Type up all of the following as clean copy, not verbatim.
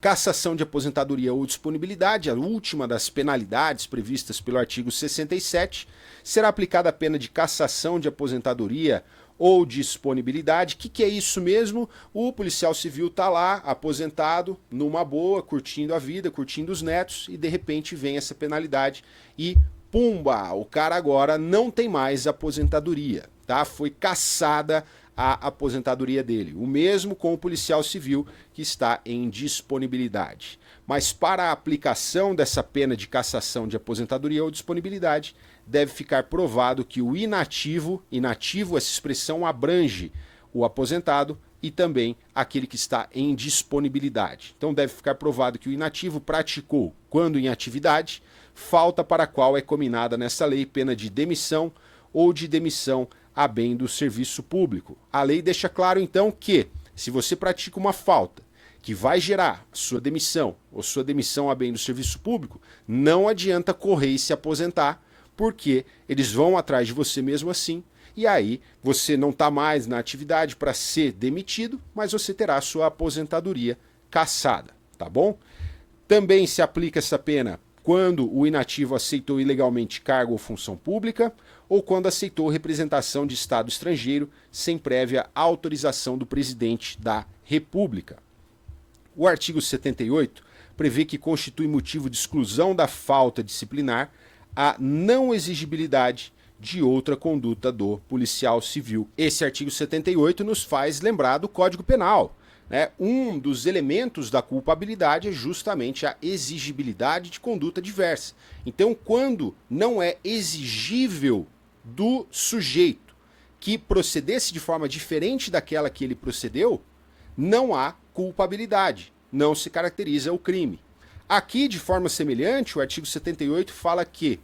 Cassação de aposentadoria ou disponibilidade, a última das penalidades previstas pelo artigo 67, será aplicada a pena de cassação de aposentadoria ou disponibilidade. O que é isso mesmo? O policial civil está lá, aposentado, numa boa, curtindo a vida, curtindo os netos, e de repente vem essa penalidade e pumba, o cara agora não tem mais aposentadoria, tá? Foi cassada a aposentadoria dele. O mesmo com o policial civil que está em disponibilidade. Mas para a aplicação dessa pena de cassação de aposentadoria ou disponibilidade, deve ficar provado que o inativo, essa expressão abrange o aposentado e também aquele que está em disponibilidade. Então deve ficar provado que o inativo praticou, quando em atividade, falta para a qual é cominada nessa lei pena de demissão ou de demissão a bem do serviço público. A lei deixa claro então que, se você pratica uma falta que vai gerar sua demissão ou sua demissão a bem do serviço público, não adianta correr e se aposentar, porque eles vão atrás de você mesmo assim, e aí você não está mais na atividade para ser demitido, mas você terá sua aposentadoria cassada, tá bom? Também se aplica essa pena quando o inativo aceitou ilegalmente cargo ou função pública, ou quando aceitou representação de Estado estrangeiro sem prévia autorização do presidente da República. O artigo 78 prevê que constitui motivo de exclusão da falta disciplinar a não exigibilidade de outra conduta do policial civil. Esse artigo 78 nos faz lembrar do Código Penal. Um dos elementos da culpabilidade é justamente a exigibilidade de conduta diversa. Então, quando não é exigível do sujeito que procedesse de forma diferente daquela que ele procedeu, não há culpabilidade, não se caracteriza o crime. Aqui, de forma semelhante, o artigo 78 fala que,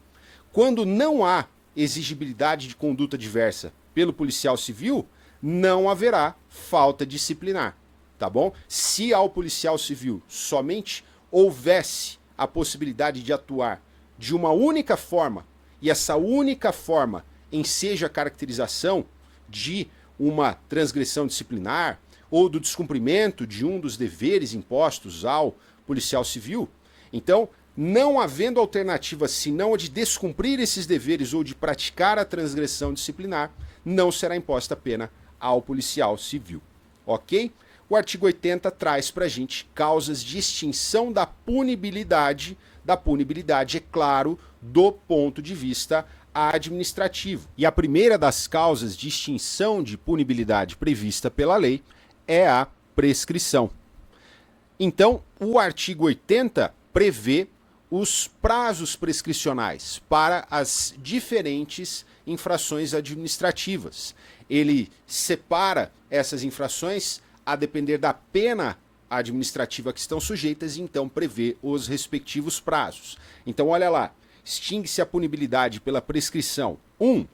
quando não há exigibilidade de conduta diversa pelo policial civil, não haverá falta disciplinar. Tá bom? Se ao policial civil somente houvesse a possibilidade de atuar de uma única forma, e essa única forma enseja a caracterização de uma transgressão disciplinar ou do descumprimento de um dos deveres impostos ao policial civil, então, não havendo alternativa senão a de descumprir esses deveres ou de praticar a transgressão disciplinar, não será imposta pena ao policial civil. Ok? O artigo 80 traz para a gente causas de extinção da punibilidade, é claro, do ponto de vista administrativo. E a primeira das causas de extinção de punibilidade prevista pela lei é a prescrição. Então, o artigo 80 prevê os prazos prescricionais para as diferentes infrações administrativas. Ele separa essas infrações a depender da pena administrativa que estão sujeitas e então prevê os respectivos prazos. Então olha lá, extingue-se a punibilidade pela prescrição 1.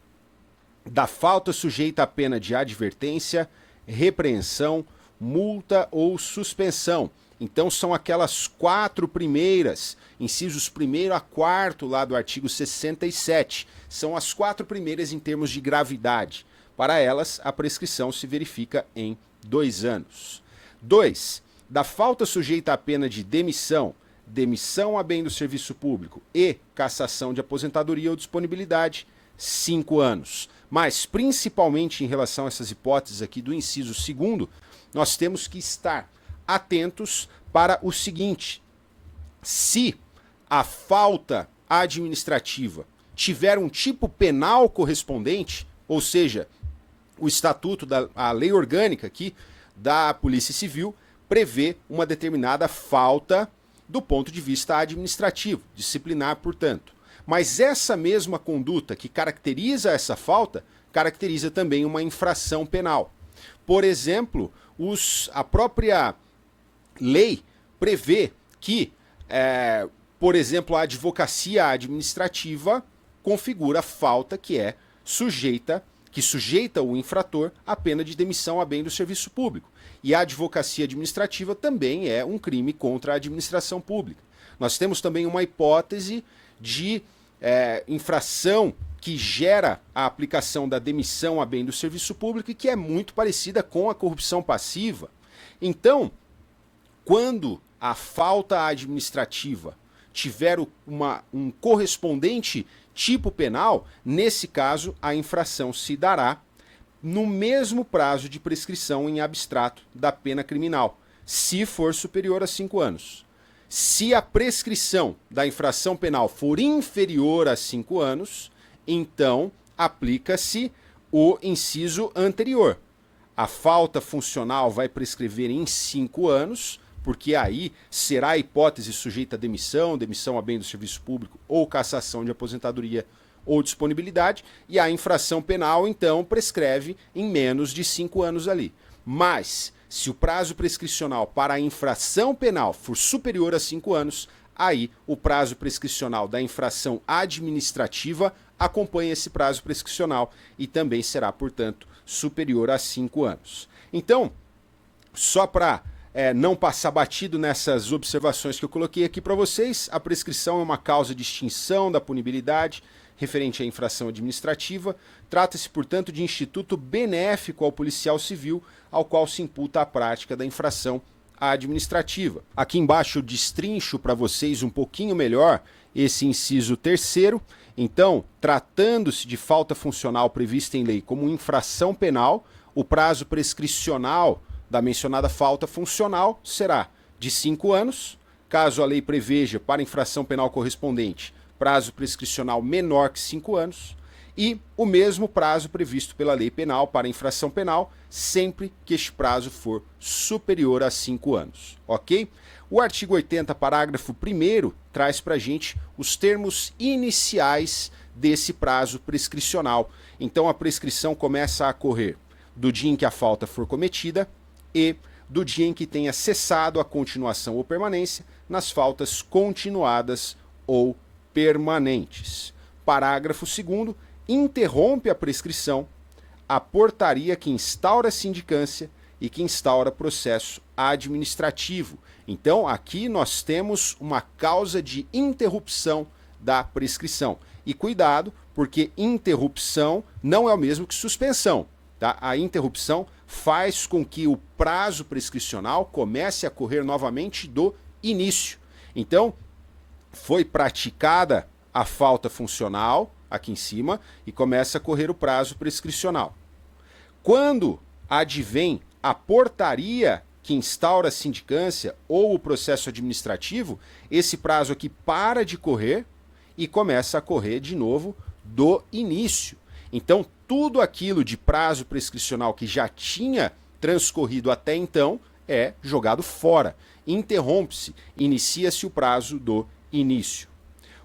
Da falta sujeita à pena de advertência, repreensão, multa ou suspensão. Então são aquelas 4 primeiras, incisos 1º a 4º lá do artigo 67. São as 4 primeiras em termos de gravidade. Para elas, a prescrição se verifica em 2 anos. 2. Da falta sujeita à pena de demissão, demissão a bem do serviço público e cassação de aposentadoria ou disponibilidade, 5 anos. Mas, principalmente em relação a essas hipóteses aqui do inciso 2º, nós temos que estar atentos para o seguinte: se a falta administrativa tiver um tipo penal correspondente, ou seja, o estatuto, a lei orgânica aqui da Polícia Civil prevê uma determinada falta do ponto de vista administrativo, disciplinar, portanto. Mas essa mesma conduta que caracteriza essa falta, caracteriza também uma infração penal. Por exemplo, a própria lei prevê que, por exemplo, a advocacia administrativa configura falta que sujeita o infrator à pena de demissão a bem do serviço público. E a advocacia administrativa também é um crime contra a administração pública. Nós temos também uma hipótese de infração que gera a aplicação da demissão a bem do serviço público e que é muito parecida com a corrupção passiva. Então, quando a falta administrativa tiver um correspondente tipo penal, nesse caso a infração se dará no mesmo prazo de prescrição em abstrato da pena criminal, se for superior a 5 anos. Se a prescrição da infração penal for inferior a 5 anos, então aplica-se o inciso anterior. A falta funcional vai prescrever em 5 anos, porque aí será a hipótese sujeita a demissão, demissão a bem do serviço público ou cassação de aposentadoria ou disponibilidade, e a infração penal, então, prescreve em menos de 5 anos ali. Mas, se o prazo prescricional para a infração penal for superior a 5 anos, aí o prazo prescricional da infração administrativa acompanha esse prazo prescricional e também será, portanto, superior a 5 anos. Então, só para não passar batido nessas observações que eu coloquei aqui para vocês, a prescrição é uma causa de extinção da punibilidade referente à infração administrativa. Trata-se, portanto, de instituto benéfico ao policial civil, ao qual se imputa a prática da infração administrativa. Aqui embaixo eu destrincho para vocês um pouquinho melhor esse inciso terceiro. Então, tratando-se de falta funcional prevista em lei como infração penal, o prazo prescricional da mencionada falta funcional será de 5 anos, caso a lei preveja para infração penal correspondente prazo prescricional menor que 5 anos, e o mesmo prazo previsto pela lei penal para infração penal, sempre que este prazo for superior a 5 anos, ok? O artigo 80, parágrafo 1º, traz para a gente os termos iniciais desse prazo prescricional. Então a prescrição começa a correr do dia em que a falta for cometida e do dia em que tenha cessado a continuação ou permanência nas faltas continuadas ou permanentes. Parágrafo 2º, interrompe a prescrição a portaria que instaura a sindicância e que instaura processo administrativo. Então, aqui nós temos uma causa de interrupção da prescrição. E cuidado, porque interrupção não é o mesmo que suspensão. Tá? A interrupção faz com que o prazo prescricional comece a correr novamente do início. Então, foi praticada a falta funcional aqui em cima e começa a correr o prazo prescricional. Quando advém a portaria que instaura a sindicância ou o processo administrativo, esse prazo aqui para de correr e começa a correr de novo do início. Então, tudo aquilo de prazo prescricional que já tinha transcorrido até então é jogado fora. Interrompe-se, inicia-se o prazo do início.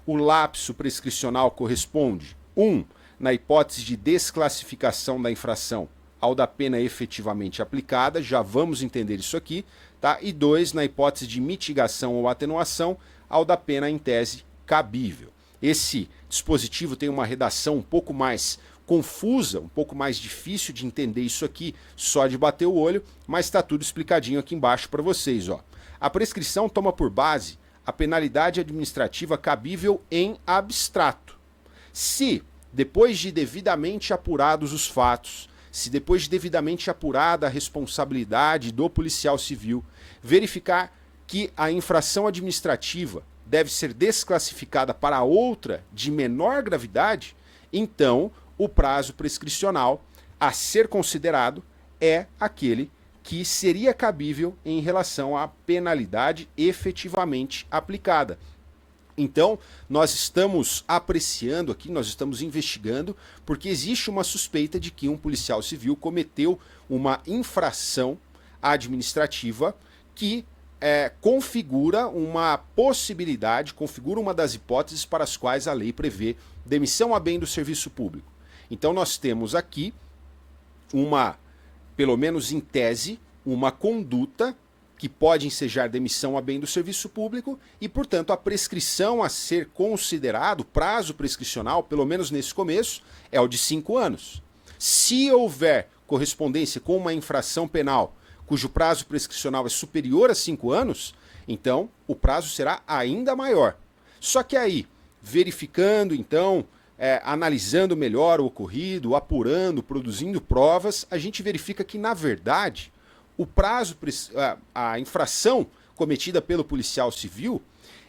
O lapso prescricional corresponde 1. Na hipótese de desclassificação da infração ao da pena efetivamente aplicada, já vamos entender isso aqui, tá? E 2, na hipótese de mitigação ou atenuação ao da pena em tese cabível. Esse dispositivo tem uma redação um pouco mais confusa, um pouco mais difícil de entender isso aqui só de bater o olho, mas está tudo explicadinho aqui embaixo para vocês, ó. A prescrição toma por base a penalidade administrativa cabível em abstrato. Se, depois de devidamente apurados os fatos, se depois de devidamente apurada a responsabilidade do policial civil, verificar que a infração administrativa deve ser desclassificada para outra de menor gravidade, então o prazo prescricional a ser considerado é aquele que seria cabível em relação à penalidade efetivamente aplicada. Então, nós estamos apreciando aqui, nós estamos investigando, porque existe uma suspeita de que um policial civil cometeu uma infração administrativa que configura uma possibilidade, configura uma das hipóteses para as quais a lei prevê demissão a bem do serviço público. Então, nós temos aqui pelo menos em tese, uma conduta que pode ensejar demissão a bem do serviço público e, portanto, a prescrição a ser considerado, prazo prescricional, pelo menos nesse começo, é o de 5 anos. Se houver correspondência com uma infração penal cujo prazo prescricional é superior a 5 anos, então o prazo será ainda maior. Só que aí, verificando então, analisando melhor o ocorrido, apurando, produzindo provas, a gente verifica que, na verdade, o prazo, a infração cometida pelo policial civil,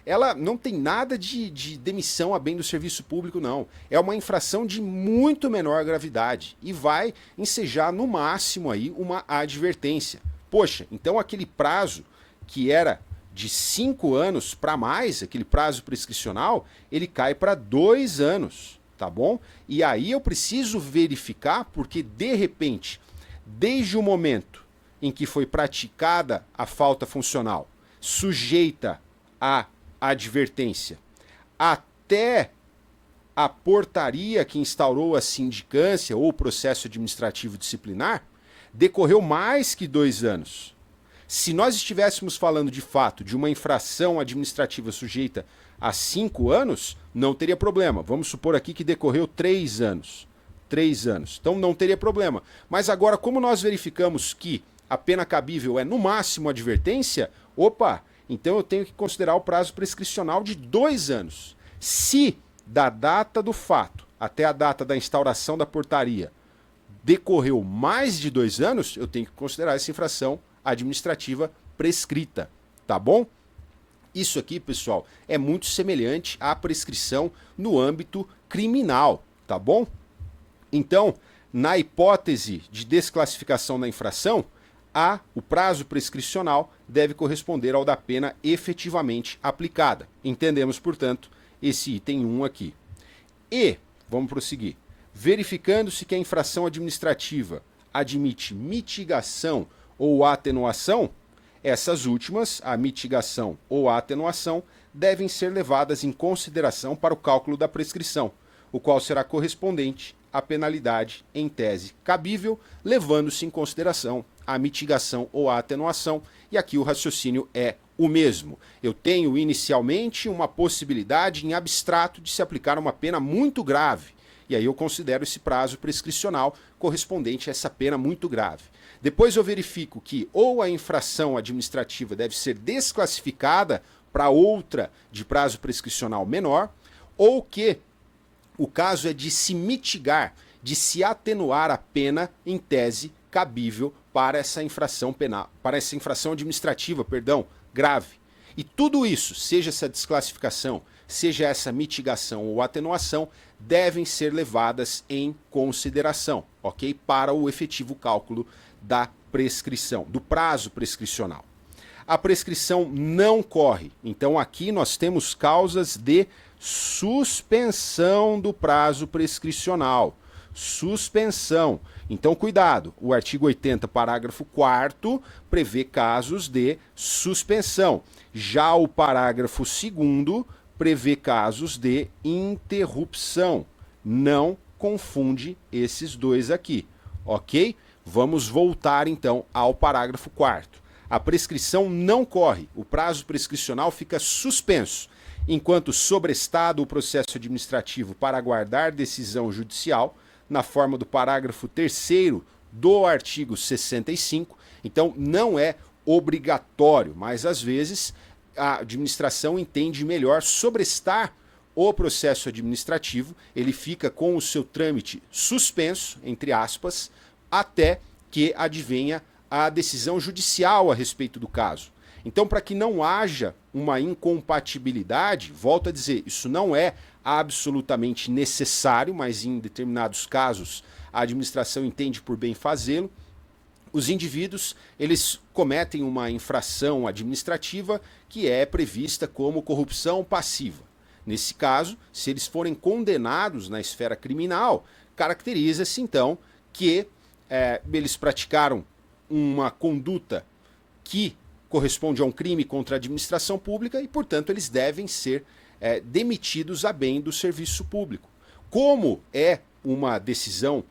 ela não tem nada de demissão a bem do serviço público, não. É uma infração de muito menor gravidade e vai ensejar no máximo aí uma advertência. Poxa, então aquele prazo que era de 5 anos para mais, aquele prazo prescricional, ele cai para 2 anos, tá bom? E aí eu preciso verificar, porque de repente, desde o momento em que foi praticada a falta funcional, sujeita à advertência, até a portaria que instaurou a sindicância ou o processo administrativo disciplinar, decorreu mais que 2 anos. Se nós estivéssemos falando de fato de uma infração administrativa sujeita a 5 anos, não teria problema. Vamos supor aqui que decorreu 3 anos. 3 anos. Então não teria problema. Mas agora, como nós verificamos que a pena cabível é no máximo advertência, opa, então eu tenho que considerar o prazo prescricional de 2 anos. Se da data do fato até a data da instauração da portaria decorreu mais de 2 anos, eu tenho que considerar essa infração administrativa prescrita, tá bom? Isso aqui, pessoal, é muito semelhante à prescrição no âmbito criminal, tá bom? Então, na hipótese de desclassificação da infração, o prazo prescricional deve corresponder ao da pena efetivamente aplicada. Entendemos, portanto, esse item 1 aqui. E, vamos prosseguir, verificando-se que a infração administrativa admite mitigação ou atenuação, essas últimas, a mitigação ou a atenuação, devem ser levadas em consideração para o cálculo da prescrição, o qual será correspondente à penalidade em tese cabível, levando-se em consideração a mitigação ou a atenuação, e aqui o raciocínio é o mesmo. Eu tenho inicialmente uma possibilidade em abstrato de se aplicar uma pena muito grave, e aí eu considero esse prazo prescricional correspondente a essa pena muito grave. Depois eu verifico que ou a infração administrativa deve ser desclassificada para outra de prazo prescricional menor, ou que o caso é de se mitigar, de se atenuar a pena em tese cabível para essa infração penal, para essa infração administrativa, grave. E tudo isso, seja essa desclassificação, seja essa mitigação ou atenuação, devem ser levadas em consideração, ok? Para o efetivo cálculo da prescrição, do prazo prescricional. A prescrição não corre, então aqui nós temos causas de suspensão do prazo prescricional. Suspensão. Então, cuidado, o artigo 80, parágrafo 4º, prevê casos de suspensão. Já o parágrafo 2º prevê casos de interrupção. Não confunde esses dois aqui, ok? Vamos voltar então ao parágrafo 4º. A prescrição não corre, o prazo prescricional fica suspenso, enquanto sobrestado o processo administrativo para aguardar decisão judicial, na forma do parágrafo 3º do artigo 65, então não é obrigatório, mas às vezes a administração entende melhor sobrestar o processo administrativo, ele fica com o seu trâmite suspenso, entre aspas, até que advenha a decisão judicial a respeito do caso. Então, para que não haja uma incompatibilidade, volto a dizer, isso não é absolutamente necessário, mas em determinados casos a administração entende por bem fazê-lo. Os indivíduos, eles cometem uma infração administrativa que é prevista como corrupção passiva. Nesse caso, se eles forem condenados na esfera criminal, caracteriza-se então que eles praticaram uma conduta que corresponde a um crime contra a administração pública e, portanto, eles devem ser demitidos a bem do serviço público. Como é uma decisão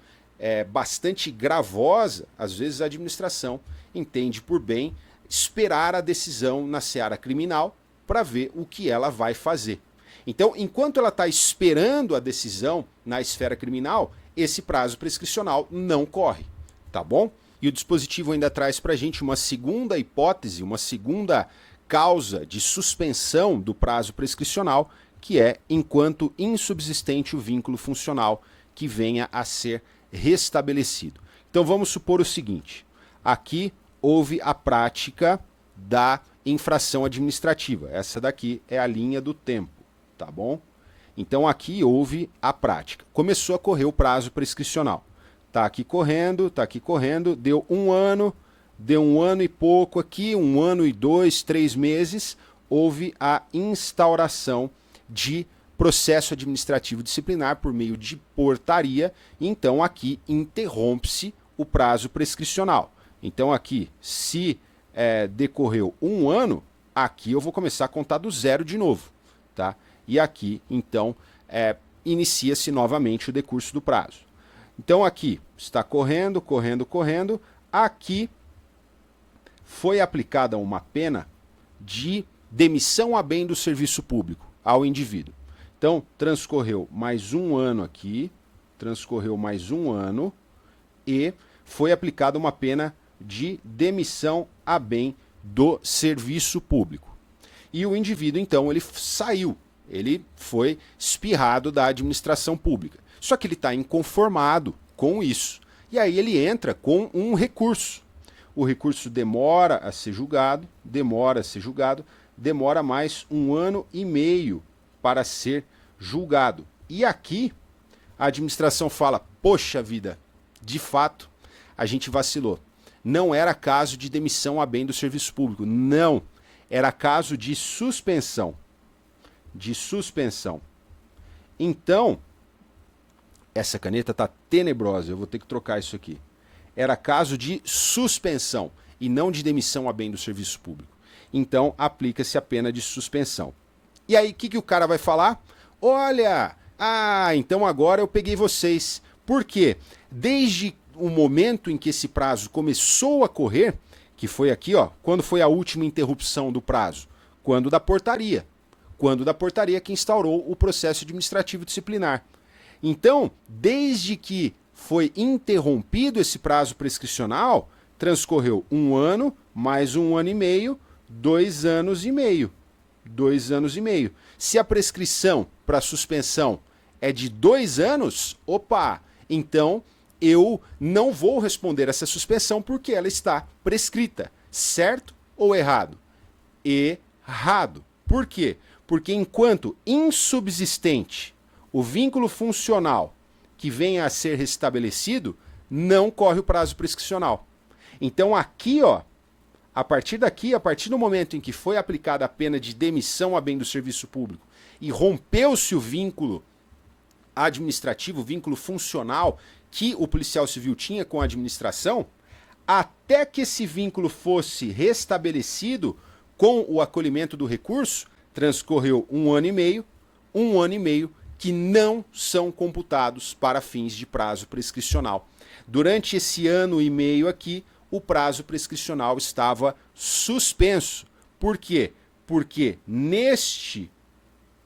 bastante gravosa, às vezes a administração entende por bem esperar a decisão na seara criminal para ver o que ela vai fazer. Então, enquanto ela está esperando a decisão na esfera criminal, esse prazo prescricional não corre, tá bom? E o dispositivo ainda traz para a gente uma segunda hipótese, uma segunda causa de suspensão do prazo prescricional, que é enquanto insubsistente o vínculo funcional que venha a ser restabelecido. Então vamos supor o seguinte, aqui houve a prática da infração administrativa. Essa daqui é a linha do tempo, tá bom? Então aqui houve a prática. Começou a correr o prazo prescricional. Tá aqui correndo, deu um ano e pouco aqui, 1 ano e 2, 3 meses, houve a instauração de processo administrativo disciplinar por meio de portaria, então aqui interrompe-se o prazo prescricional. Então aqui, se decorreu 1 ano, aqui eu vou começar a contar do zero de novo, tá? E aqui, então, inicia-se novamente o decurso do prazo. Então aqui está correndo, aqui foi aplicada uma pena de demissão a bem do serviço público ao indivíduo. Então, transcorreu mais 1 ano aqui, e foi aplicada uma pena de demissão a bem do serviço público. E o indivíduo, então, ele saiu, ele foi espirrado da administração pública. Só que ele está inconformado com isso. E aí ele entra com um recurso. O recurso demora a ser julgado, demora mais 1 ano e meio para ser julgado. E aqui a administração fala, poxa vida, de fato a gente vacilou. Não era caso de demissão a bem do serviço público, não. Era caso de suspensão. Então, essa caneta está tenebrosa, eu vou ter que trocar isso aqui. Era caso de suspensão e não de demissão a bem do serviço público. Então, aplica-se a pena de suspensão. E aí, o que o cara vai falar? Olha, então agora eu peguei vocês. Por quê? Desde o momento em que esse prazo começou a correr, que foi aqui, ó, quando foi a última interrupção do prazo? Quando da portaria que instaurou o processo administrativo disciplinar. Então, desde que foi interrompido esse prazo prescricional, transcorreu 1 ano, mais 1 ano e meio, 2 anos e meio. 2 anos e meio. Se a prescrição para suspensão é de 2 anos, então eu não vou responder essa suspensão porque ela está prescrita. Certo ou errado? Errado. Por quê? Porque enquanto insubsistente o vínculo funcional que venha a ser restabelecido, não corre o prazo prescricional. Então aqui, ó, a partir do momento em que foi aplicada a pena de demissão a bem do serviço público e rompeu-se o vínculo administrativo, o vínculo funcional que o policial civil tinha com a administração, até que esse vínculo fosse restabelecido com o acolhimento do recurso, transcorreu 1 ano e meio, que não são computados para fins de prazo prescricional. Durante esse 1 ano e meio aqui, o prazo prescricional estava suspenso. Por quê? Porque neste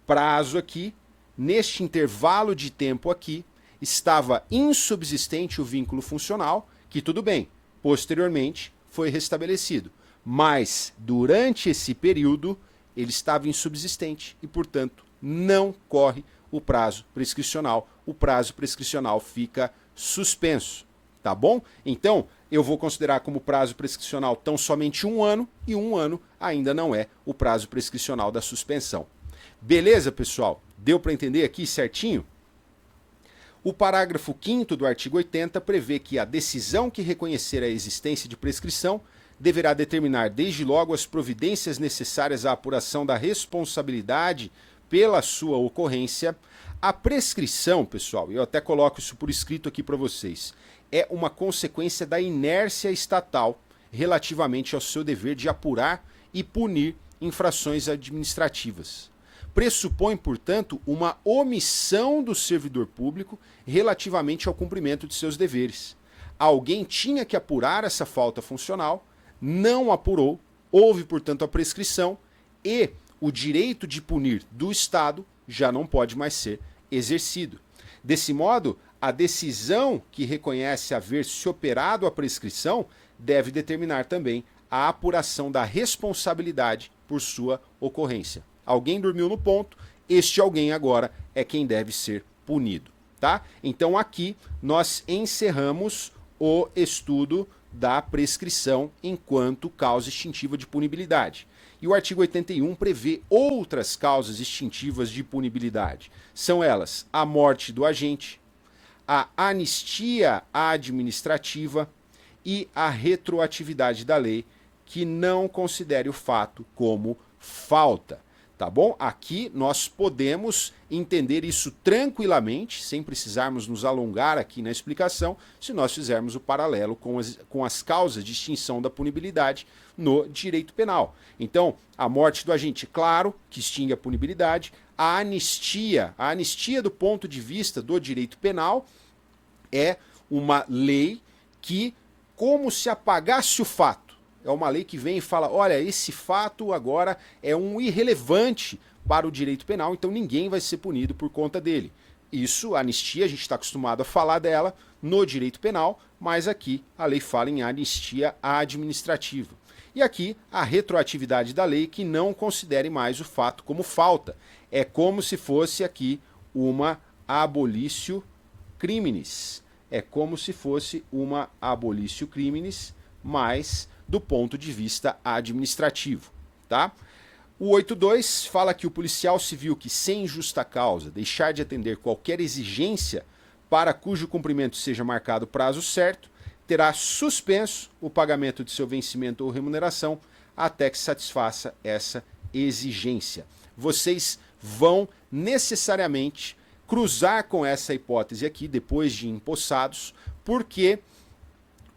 prazo aqui, neste intervalo de tempo aqui, estava insubsistente o vínculo funcional, que tudo bem, posteriormente foi restabelecido. Mas durante esse período, ele estava insubsistente e, portanto, não corre o prazo prescricional. O prazo prescricional fica suspenso, tá bom? Então, eu vou considerar como prazo prescricional tão somente 1 ano, e 1 ano ainda não é o prazo prescricional da suspensão. Beleza, pessoal? Deu para entender aqui certinho? O parágrafo 5º do artigo 80 prevê que a decisão que reconhecer a existência de prescrição deverá determinar desde logo as providências necessárias à apuração da responsabilidade pela sua ocorrência. A prescrição, pessoal, eu até coloco isso por escrito aqui para vocês, é uma consequência da inércia estatal relativamente ao seu dever de apurar e punir infrações administrativas. Pressupõe, portanto, uma omissão do servidor público relativamente ao cumprimento de seus deveres. Alguém tinha que apurar essa falta funcional, não apurou, houve, portanto, a prescrição e o direito de punir do Estado já não pode mais ser exercido. Desse modo, a decisão que reconhece haver se operado a prescrição deve determinar também a apuração da responsabilidade por sua ocorrência. Alguém dormiu no ponto, este alguém agora é quem deve ser punido, tá? Então aqui nós encerramos o estudo da prescrição enquanto causa extintiva de punibilidade. E o artigo 81 prevê outras causas extintivas de punibilidade. São elas a morte do agente, a anistia administrativa e a retroatividade da lei que não considere o fato como falta. Tá bom? Aqui nós podemos entender isso tranquilamente, sem precisarmos nos alongar aqui na explicação, se nós fizermos o paralelo com as causas de extinção da punibilidade no direito penal. Então, a morte do agente, claro, que extingue a punibilidade, a anistia do ponto de vista do direito penal é uma lei que, como se apagasse o fato. É uma lei que vem e fala, olha, esse fato agora é um irrelevante para o direito penal, então ninguém vai ser punido por conta dele. Isso, a anistia, a gente está acostumado a falar dela no direito penal, mas aqui a lei fala em anistia administrativa. E aqui a retroatividade da lei que não considere mais o fato como falta. É como se fosse aqui uma abolitio criminis. É como se fosse uma abolitio criminis, mas do ponto de vista administrativo, tá? O 82 fala que o policial civil que, sem justa causa, deixar de atender qualquer exigência para cujo cumprimento seja marcado prazo certo, terá suspenso o pagamento de seu vencimento ou remuneração até que satisfaça essa exigência. Vocês vão necessariamente cruzar com essa hipótese aqui, depois de empossados, porque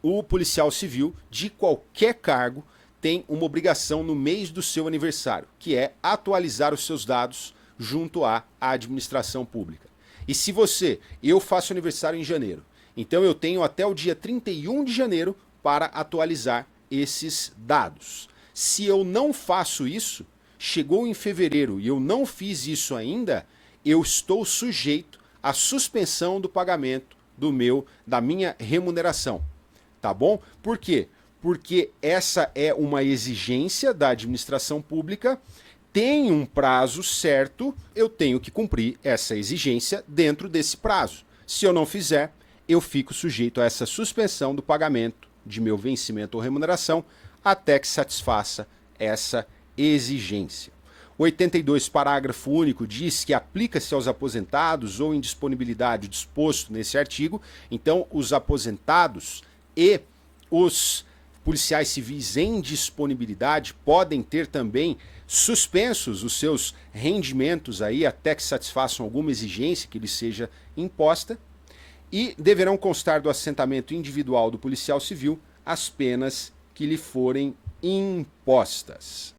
o policial civil, de qualquer cargo, tem uma obrigação no mês do seu aniversário, que é atualizar os seus dados junto à administração pública. E se eu faço aniversário em janeiro, então eu tenho até o dia 31 de janeiro para atualizar esses dados. Se eu não faço isso, chegou em fevereiro e eu não fiz isso ainda, eu estou sujeito à suspensão do pagamento da minha remuneração. Tá bom? Por quê? Porque essa é uma exigência da administração pública, tem um prazo certo, eu tenho que cumprir essa exigência dentro desse prazo. Se eu não fizer, eu fico sujeito a essa suspensão do pagamento de meu vencimento ou remuneração até que satisfaça essa exigência. O 82, parágrafo único, diz que aplica-se aos aposentados ou indisponibilidade disposto nesse artigo. Então, os aposentados e os policiais civis em disponibilidade podem ter também suspensos os seus rendimentos aí até que satisfaçam alguma exigência que lhes seja imposta e deverão constar do assentamento individual do policial civil as penas que lhe forem impostas.